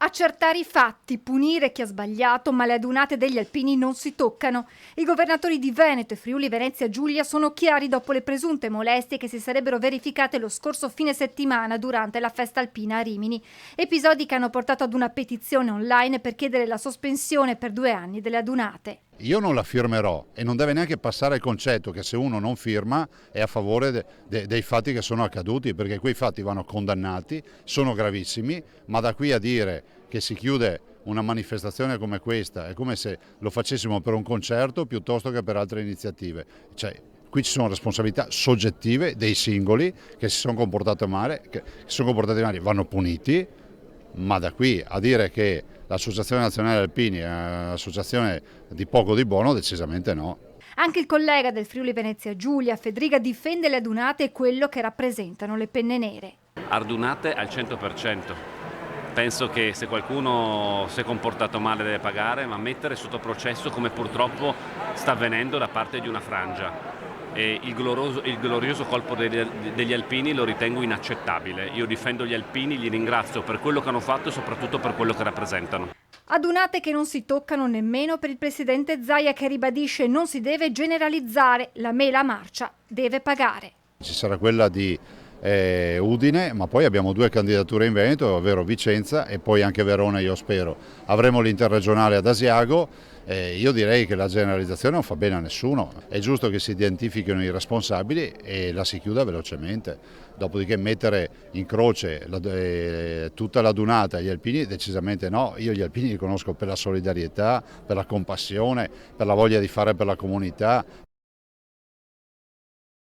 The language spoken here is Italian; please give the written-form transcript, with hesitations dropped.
Accertare i fatti, punire chi ha sbagliato, ma le adunate degli alpini non si toccano. I governatori di Veneto e Friuli Venezia Giulia sono chiari dopo le presunte molestie che si sarebbero verificate lo scorso fine settimana durante la festa alpina a Rimini. Episodi che hanno portato ad una petizione online per chiedere la sospensione per 2 anni delle adunate. Io non la firmerò e non deve neanche passare il concetto che se uno non firma è a favore dei fatti che sono accaduti, perché quei fatti vanno condannati, sono gravissimi, ma da qui a dire che si chiude una manifestazione come questa è come se lo facessimo per un concerto piuttosto che per altre iniziative. Qui ci sono responsabilità soggettive dei singoli che si sono comportati male, vanno puniti, ma da qui a dire che l'Associazione Nazionale Alpini è un'associazione di poco di buono, decisamente no. Anche il collega del Friuli Venezia Giulia, Fedriga, difende le adunate e quello che rappresentano le penne nere. Adunate al 100%. Penso che se qualcuno si è comportato male deve pagare, ma mettere sotto processo come purtroppo sta avvenendo da parte di una frangia. E il glorioso colpo degli alpini lo ritengo inaccettabile. Io difendo gli alpini, li ringrazio per quello che hanno fatto e soprattutto per quello che rappresentano. Adunate che non si toccano nemmeno per il presidente Zaia, che ribadisce non si deve generalizzare, la mela marcia deve pagare. Ci sarà quella di Udine, ma poi abbiamo 2 candidature in Veneto, ovvero Vicenza e poi anche Verona, io spero. Avremo l'interregionale ad Asiago. Io direi che la generalizzazione non fa bene a nessuno, è giusto che si identifichino i responsabili e la si chiuda velocemente, dopodiché mettere in croce tutta la dunata agli alpini decisamente no. Io gli alpini li conosco per la solidarietà, per la compassione, per la voglia di fare per la comunità,